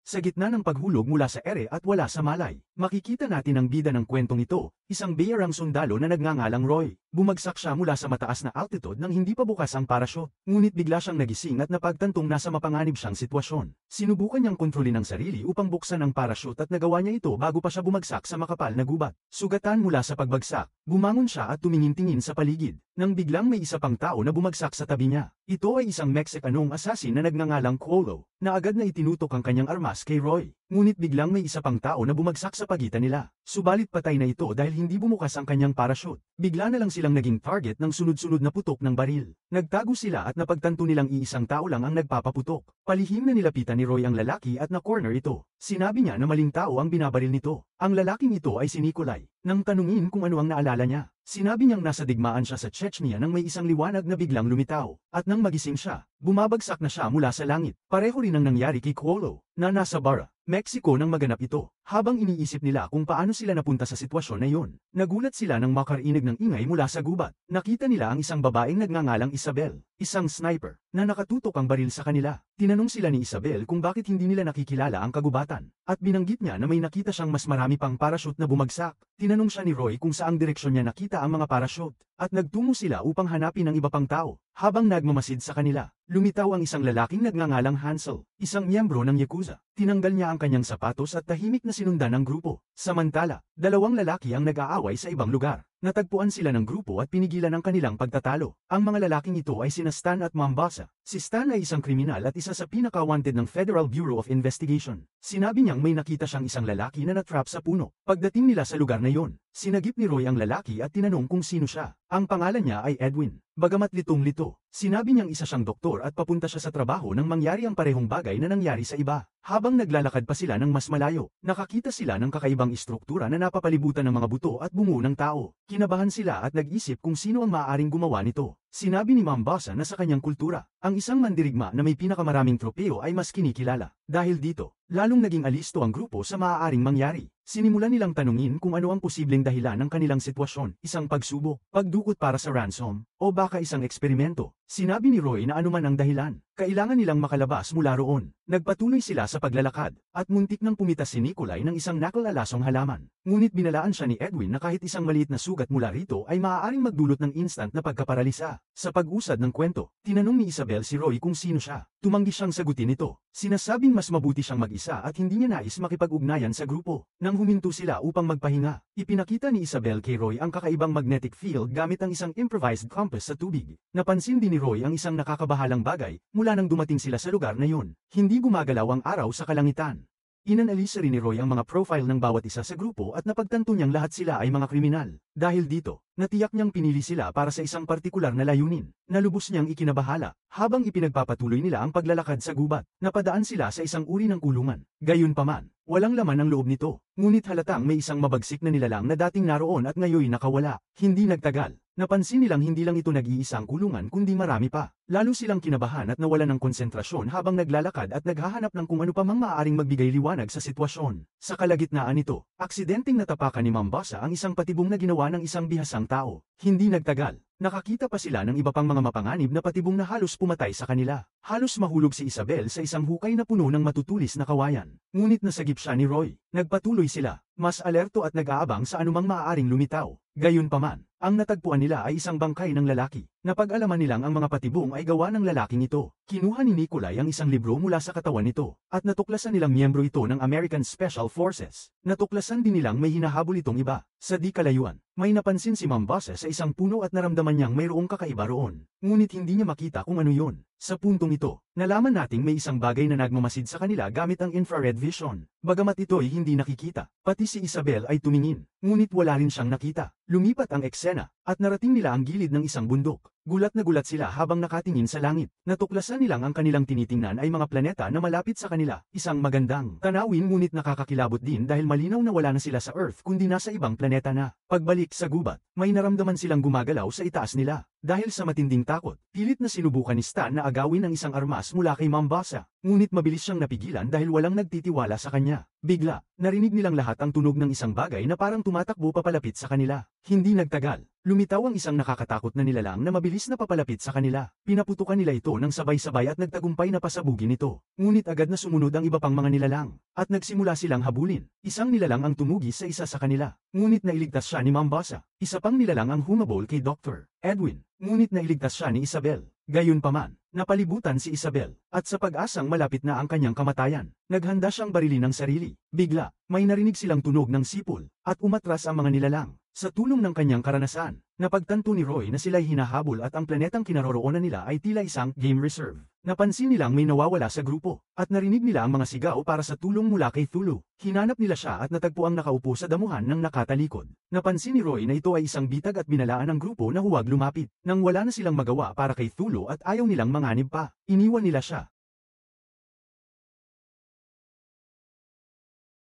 Sa gitna ng paghulog mula sa ere at wala sa malay, makikita natin ang bida ng kwentong ito, isang bayarang sundalo na nagngangalang Roy. Bumagsak siya mula sa mataas na altitude nang hindi pa bukas ang parachute. Ngunit bigla siyang nagising at napagtantong nasa mapanganib siyang sitwasyon. Sinubukan niyang kontrolin ang sarili upang buksan ang parachute at nagawa niya ito bago pa siya bumagsak sa makapal na gubat. Sugatan mula sa pagbagsak, bumangon siya at tumingin-tingin sa paligid, nang biglang may isa pang tao na bumagsak sa tabi niya. Ito ay isang Mexicanong assassin na nagngangalang Colo, na agad na itinutok ang kanyang armas kay Roy. Ngunit biglang may isa pang tao na bumagsak sa pagitan nila. Subalit patay na ito dahil hindi bumukas ang kanyang parachute. Bigla na lang silang naging target ng sunod-sunod na putok ng baril. Nagtago sila at napagtanto nilang iisang tao lang ang nagpapaputok. Palihim na nilapitan ni Roy ang lalaki at na-corner ito. Sinabi niya na maling tao ang binabaril nito. Ang lalaking ito ay si Nikolai. Nang tanungin kung ano ang naalala niya, sinabi niyang nasa digmaan siya sa Chechnya nang may isang liwanag na biglang lumitaw. At nang magising siya, bumabagsak na siya mula sa langit. Pareho rin ang nangyari kay Colo, na nasa Bara, Mexico nang maganap ito. Habang iniisip nila kung paano sila napunta sa sitwasyon na iyon, nagulat sila nang makarinig ng ingay mula sa gubat. Nakita nila ang isang babaeng nagngangalang Isabel, isang sniper, na nakatutok ang baril sa kanila. Tinanong sila ni Isabel kung bakit hindi nila nakikilala ang kagubatan, at binanggit niya na may nakita siyang mas marami pang parachute na bumagsak. Tinanong siya ni Roy kung saang direksyon niya nakita ang mga parachute, at nagtungo sila upang hanapin ang iba pang tao. Habang nagmamasid sa kanila, lumitaw ang isang lalaking nagngangalang Hansel, isang miyembro ng Yakuza. Tinanggal niya ang kanyang sapatos at tahimik na sinundan ng grupo. Samantala, dalawang lalaki ang nag-aaway sa ibang lugar. Natagpuan sila ng grupo at pinigilan ang kanilang pagtatalo. Ang mga lalaking ito ay sina Stan at Mombasa. Si Stan ay isang kriminal at isa sa pinaka-wanted ng Federal Bureau of Investigation. Sinabi niyang may nakita siyang isang lalaki na natrap sa puno. Pagdating nila sa lugar na iyon, sinagip ni Roy ang lalaki at tinanong kung sino siya. Ang pangalan niya ay Edwin. Bagamat litong-lito, sinabi niyang isa siyang doktor at papunta siya sa trabaho nang mangyari ang parehong bagay na nangyari sa iba. Habang naglalakad pa sila ng mas malayo, nakakita sila ng kakaibang istruktura na napapalibutan ng mga buto at bungo ng tao. Kinabahan sila at nag-isip kung sino ang maaaring gumawa nito. Sinabi ni Mombasa na sa kanyang kultura, ang isang mandirigma na may pinakamaraming tropeo ay mas kinikilala. Dahil dito, lalong naging alisto ang grupo sa maaaring mangyari. Sinimulan nilang tanungin kung ano ang posibleng dahilan ng kanilang sitwasyon, isang pagsubok, pagdukot para sa ransom, o baka isang eksperimento. Sinabi ni Roy na anuman ang dahilan, kailangan nilang makalabas mula roon. Nagpatuloy sila sa paglalakad, at muntik nang pumitas si Nikolai ng isang nakalalasong halaman. Ngunit binalaan siya ni Edwin na kahit isang maliit na sugat mula rito ay maaaring magdulot ng instant na pagkaparalisa. Sa pag-usad ng kwento, tinanong ni Isabel si Roy kung sino siya. Tumanggi siyang sagutin ito. Sinasabing mas mabuti siyang mag-isa at hindi niya nais makipag-ugnayan sa grupo. Nang huminto sila upang magpahinga, ipinakita ni Isabel kay Roy ang kakaibang magnetic field gamit ang isang improvised compass sa tubig. Napansin din ni Roy ang isang nakakabahalang bagay mula nang dumating sila sa lugar na iyon. Hindi gumagalaw ang araw sa kalangitan. Inanalisa rin ni Roy ang mga profile ng bawat isa sa grupo at napagtanto niyang lahat sila ay mga kriminal. Dahil dito, natiyak niyang pinili sila para sa isang partikular na layunin. Nalubos niyang ikinabahala, habang ipinagpapatuloy nila ang paglalakad sa gubat, napadaan sila sa isang uri ng kulungan. Gayunpaman, walang laman ang loob nito, ngunit halatang may isang mabagsik na nilalang na dating naroon at ngayon nakawala. Hindi nagtagal, napansin nilang hindi lang ito nag-iisang kulungan kundi marami pa. Lalo silang kinabahan at nawalan ng konsentrasyon habang naglalakad at naghahanap ng kung ano pa mang maaaring magbigay liwanag sa sitwasyon. Sa kalagitnaan nito, aksidenteng natapakan ni Mombasa ang isang patibong na ginawa ng isang bihasang tao. Hindi nagtagal, nakakita pa sila ng iba pang mga mapanganib na patibong na halos pumatay sa kanila. Halos mahulog si Isabel sa isang hukay na puno ng matutulis na kawayan. Ngunit nasagip siya ni Roy. Nagpatuloy sila, mas alerto at nag-aabang sa anumang maaaring lumitaw. Gayunpaman, ang natagpuan nila ay isang bangkay ng lalaki. Napag-alaman nilang ang mga patibong ay gawa ng lalaking ito. Kinuha ni Nikolai ang isang libro mula sa katawan nito, at natuklasan nilang miyembro ito ng American Special Forces. Natuklasan din nilang may hinahabol itong iba. Sa di kalayuan, may napansin si Mombasa sa isang puno at naramdaman niyang mayroong kakaiba roon. Ngunit hindi niya makita kung ano yun. Sa puntong ito, nalaman nating may isang bagay na nagmamasid sa kanila gamit ang infrared vision. Bagamat ito ay hindi nakikita, pati si Isabel ay tumingin, ngunit wala rin siyang nakita. Lumipat ang eksena, at narating nila ang gilid ng isang bundok. Gulat na gulat sila habang nakatingin sa langit. Natuklasan nilang ang kanilang tinitingnan ay mga planeta na malapit sa kanila. Isang magandang tanawin ngunit nakakakilabot din dahil malinaw na wala na sila sa Earth kundi nasa ibang planeta na. Pagbalik sa gubat, may naramdaman silang gumagalaw sa itaas nila. Dahil sa matinding takot, pilit na sinubukan ni Stan na agawin ang isang armas mula kay Mombasa. Ngunit mabilis siyang napigilan dahil walang nagtitiwala sa kanya. Bigla, narinig nilang lahat ang tunog ng isang bagay na parang tumatakbo papalapit sa kanila. Hindi nagtagal. Lumitaw ang isang nakakatakot na nilalang na mabilis na papalapit sa kanila. Pinaputukan nila ito ng sabay-sabay at nagtagumpay na pasabugin ito. Ngunit agad na sumunod ang iba pang mga nilalang. At nagsimula silang habulin. Isang nilalang ang tumugis sa isa sa kanila. Ngunit nailigtas siya ni Mombasa. Isa pang nilalang ang humabol kay Dr. Edwin. Ngunit nailigtas siya ni Isabel. Gayunpaman, napalibutan si Isabel, at sa pag-asang malapit na ang kanyang kamatayan, naghanda siyang barilin ng sarili. Bigla, may narinig silang tunog ng sipol, at umatras ang mga nilalang. Sa tulong ng kanyang karanasan, napagtanto ni Roy na sila'y hinahabol at ang planetang kinaroroonan nila ay tila isang game reserve. Napansin nilang may nawawala sa grupo, at narinig nila ang mga sigaw para sa tulong mula kay Thulu. Hinanap nila siya at natagpuang nakaupo sa damuhan ng nakatalikod. Napansin ni Roy na ito ay isang bitag at binalaan ng grupo na huwag lumapit. Nang wala na silang magawa para kay Thulu at ayaw nilang manganib pa, iniwan nila siya.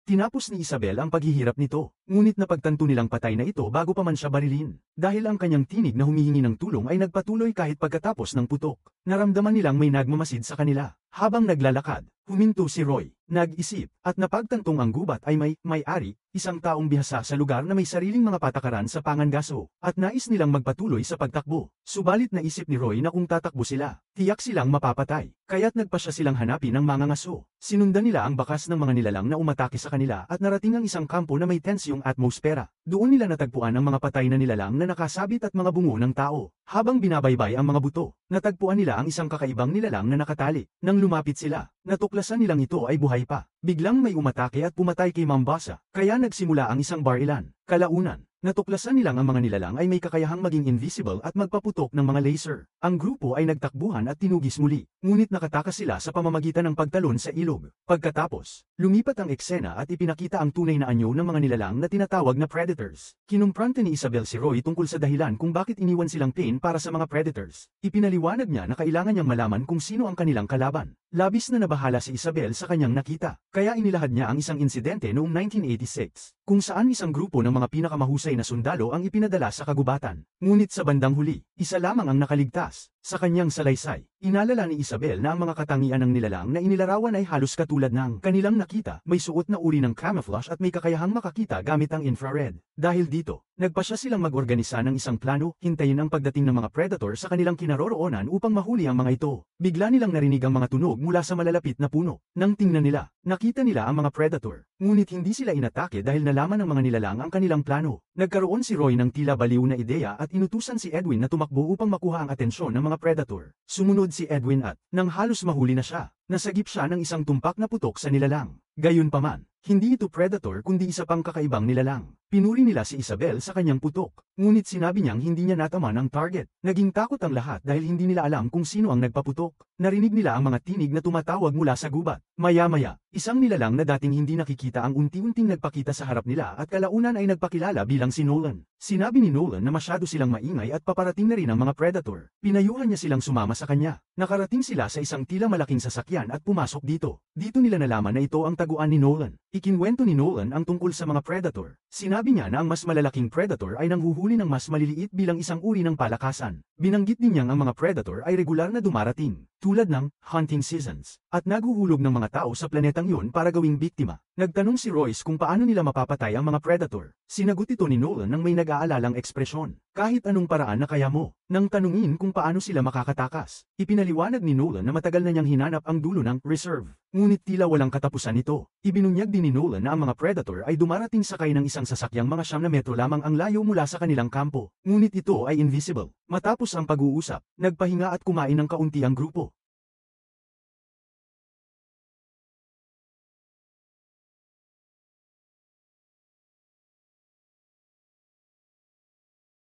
Tinapos ni Isabel ang paghihirap nito, ngunit napagtanto nilang patay na ito bago pa man siya barilin. Dahil ang kanyang tinig na humihingi ng tulong ay nagpatuloy kahit pagkatapos ng putok. Naramdaman nilang may nagmamasid sa kanila. Habang naglalakad, huminto si Roy, nag-isip, at napagtantong ang gubat ay may-ari, isang taong bihasa sa lugar na may sariling mga patakaran sa pangangaso, at nais nilang magpatuloy sa pagtakbo. Subalit naisip ni Roy na kung tatakbo sila, tiyak silang mapapatay, kaya't nagpasya silang hanapin ang mangangaso. Sinundan nila ang bakas ng mga nilalang na umatake sa kanila at narating ang isang kampo na may tensyong atmosfera. Doon nila natagpuan ang mga patay na nilalang na nakasabit at mga bungo ng tao. Habang binabaybay ang mga buto, natagpuan nila ang isang kakaibang nilalang na nakatali. Nang lumapit sila, natuklasan nilang ito ay buhay pa. Biglang may umatake at pumatay kay Mombasa, kaya nagsimula ang isang barilan. Kalaunan, natuklasan nilang ang mga nilalang ay may kakayahang maging invisible at magpaputok ng mga laser. Ang grupo ay nagtakbuhan at tinugis muli, ngunit nakatakas sila sa pamamagitan ng pagtalon sa ilog. Pagkatapos, lumipat ang eksena at ipinakita ang tunay na anyo ng mga nilalang na tinatawag na predators. Kinumprante ni Isabel si Roy tungkol sa dahilan kung bakit iniwan silang pain para sa mga predators. Ipinaliwanag niya na kailangan niyang malaman kung sino ang kanilang kalaban. Labis na nabahala si Isabel sa kanyang nakita, kaya inilahad niya ang isang insidente noong 1986, kung saan isang grupo ng mga pinakamahusay na sundalo ang ipinadala sa kagubatan. Ngunit sa bandang huli, isa lamang ang nakaligtas. Sa kanyang salaysay, inalala ni Isabel na ang mga katangian ng nilalang na inilarawan ay halos katulad ng kanilang nakita, may suot na uri ng camouflage at may kakayahang makakita gamit ang infrared. Dahil dito, nagpasya silang mag-organisa ng isang plano, hintayin ang pagdating ng mga predator sa kanilang kinaroroonan upang mahuli ang mga ito. Bigla nilang narinig ang mga tunog mula sa malalapit na puno. Nang tingnan nila, nakita nila ang mga predator. Ngunit hindi sila inatake dahil nalaman ng mga nilalang ang kanilang plano. Nagkaroon si Roy ng tila baliw na ideya at inutusan si Edwin na tumakbo upang makuha ang atensyon ng mga predator. Sumunod si Edwin at, nang halos mahuli na siya, nasagip siya ng isang tumpak na putok sa nilalang. Gayunpaman, hindi ito predator kundi isa pang kakaibang nilalang. Pinuri nila si Isabel sa kanyang putok, ngunit sinabi niyang hindi niya nataman ang target. Naging takot ang lahat dahil hindi nila alam kung sino ang nagpaputok. Narinig nila ang mga tinig na tumatawag mula sa gubat. Maya-maya, isang nilalang na dating hindi nakikita ang unti-unting nagpakita sa harap nila at kalaunan ay nagpakilala bilang si Nolan. Sinabi ni Nolan na masyado silang maingay at paparating na rin ang mga predator. Pinayuhan niya silang sumama sa kanya. Nakarating sila sa isang tila malaking sasakyan at pumasok dito. Dito nila nalaman na ito ang taguan ni Nolan. Ikinwento ni Nolan ang tungkol sa mga predator. Sinabi niya na ang mas malalaking predator ay nanghuhuli ng mas maliliit bilang isang uri ng palakasan. Binanggit din niyang ang mga predator ay regular na dumarating, tulad ng hunting seasons, at naghuhulog ng mga tao sa planetang yun para gawing biktima. Nagtanong si Royce kung paano nila mapapatay ang mga predator. Sinagot ito ni Nolan nang may nag-aalalang ekspresyon. Kahit anong paraan na kaya mo. Nang tanungin kung paano sila makakatakas, ipinaliwanag ni Nolan na matagal na niyang hinanap ang dulo ng reserve. Ngunit tila walang katapusan ito. Ibinunyag din ni Nolan na ang mga predator ay dumarating sakay ng isang sasakyang mga 9 metro lamang ang layo mula sa kanilang kampo. Ngunit ito ay invisible. Matapos ang pag-uusap, nagpahinga at kumain ng kaunti ang grupo.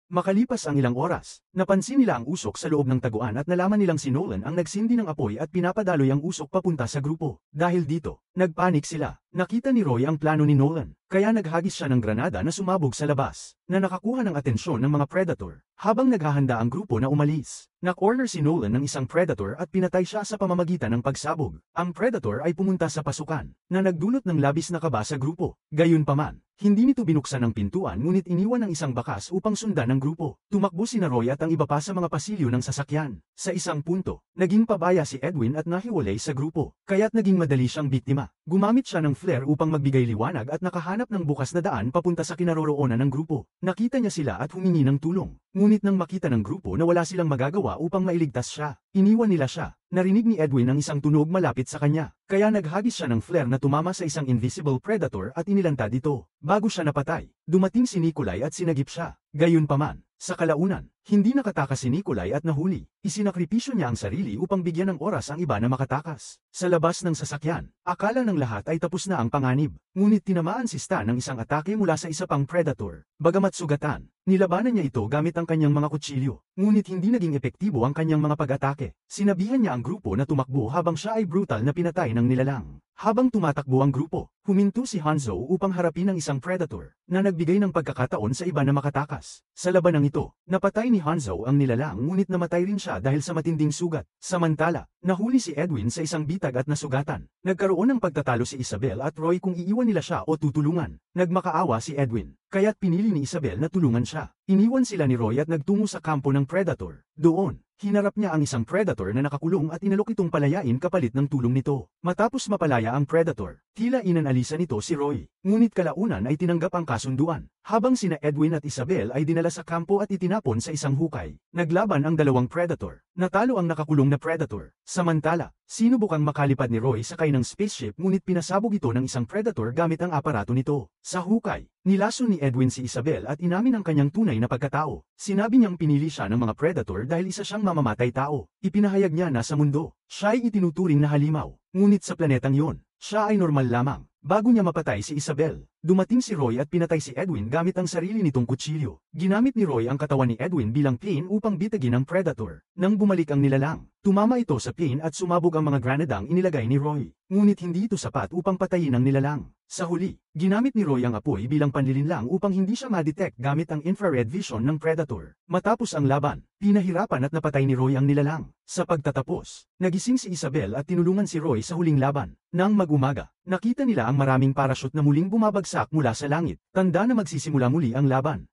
Makalipas ang ilang oras, napansin nila ang usok sa loob ng taguan at nalaman nilang si Nolan ang nagsindi ng apoy at pinapadaloy ang usok papunta sa grupo. Dahil dito, nagpanik sila. Nakita ni Roy ang plano ni Nolan, kaya naghagis siya ng granada na sumabog sa labas, na nakakuha ng atensyon ng mga predator. Habang naghahanda ang grupo na umalis, nak-order si Nolan ng isang predator at pinatay siya sa pamamagitan ng pagsabog. Ang predator ay pumunta sa pasukan, na nagdulot ng labis na kaba sa grupo. Gayunpaman, hindi nito binuksan ang pintuan ngunit iniwan ng isang bakas upang sundan ng grupo. Tumakbo si Roy at ang iba pa sa mga pasilyo ng sasakyan. Sa isang punto, naging pabaya si Edwin at nahiwalay sa grupo, kaya't naging madali siyang biktima. Gumamit siya ng flare upang magbigay liwanag at nakahanap ng bukas na daan papunta sa kinaroroonan ng grupo. Nakita niya sila at humingi ng tulong. Ngunit nang makita ng grupo na wala silang magagawa upang mailigtas siya, iniwan nila siya. Narinig ni Edwin ang isang tunog malapit sa kanya, kaya naghagis siya ng flare na tumama sa isang invisible predator at inilantad ito. Bago siya napatay, dumating si Nikolai at sinagip siya. Gayunpaman, sa kalaunan, hindi nakatakas si Nikolai at nahuli. Isinakripisyo niya ang sarili upang bigyan ng oras ang iba na makatakas. Sa labas ng sasakyan, akala ng lahat ay tapos na ang panganib. Ngunit tinamaan si Stan ng isang atake mula sa isa pang predator. Bagamat sugatan, nilabanan niya ito gamit ang kanyang mga kutsilyo. Ngunit hindi naging epektibo ang kanyang mga pag-atake. Sinabihan niya ang grupo na tumakbo habang siya ay brutal na pinatay ng nilalang. Habang tumatakbo ang grupo, huminto si Hanzo upang harapin ang isang predator na nagbigay ng pagkakataon sa iba na makatakas. Sa labanang ito, napatay ni Hanzo ang nilalang ngunit namatay rin siya dahil sa matinding sugat. Samantala, nahuli si Edwin sa isang bitag at nasugatan. Nagkaroon ng pagtatalo si Isabel at Roy kung iiwan nila siya o tutulungan. Nagmakaawa si Edwin, kaya't pinili ni Isabel na tulungan siya. Iniwan sila ni Roy at nagtungo sa kampo ng predator. Doon, hinarap niya ang isang predator na nakakulong at inalok itong palayain kapalit ng tulong nito. Matapos mapalaya ang predator, tila inanalisa nito si Roy. Ngunit kalaunan ay tinanggap ang kasunduan. Habang sina Edwin at Isabel ay dinala sa kampo at itinapon sa isang hukay. Naglaban ang dalawang predator. Natalo ang nakakulong na predator. Samantala, sinubukang makalipad ni Roy sakay ng spaceship ngunit pinasabog ito ng isang predator gamit ang aparato nito. Sa hukay, nilaso ni Edwin si Isabel at inamin ang kanyang tunay na pagkatao. Sinabi niyang pinili siya ng mga predator dahil isa siyang mamamatay tao. Ipinahayag niya na sa mundo, siya ay itinuturing na halimaw. Ngunit sa planetang yon, siya ay normal lamang. Bago niya mapatay si Isabel, dumating si Roy at pinatay si Edwin gamit ang sarili nitong kutsilyo. Ginamit ni Roy ang katawan ni Edwin bilang pain upang bitagin ang predator. Nang bumalik ang nilalang, tumama ito sa pain at sumabog ang mga granadang inilagay ni Roy. Ngunit hindi ito sapat upang patayin ang nilalang. Sa huli, ginamit ni Roy ang apoy bilang panlilinlang upang hindi siya ma-detect gamit ang infrared vision ng predator. Matapos ang laban, pinahirapan at napatay ni Roy ang nilalang. Sa pagtatapos, nagising si Isabel at tinulungan si Roy sa huling laban. Nang mag-umaga, nakita nila ang maraming parachute na muling bumabagsak mula sa langit. Tanda na magsisimula muli ang laban.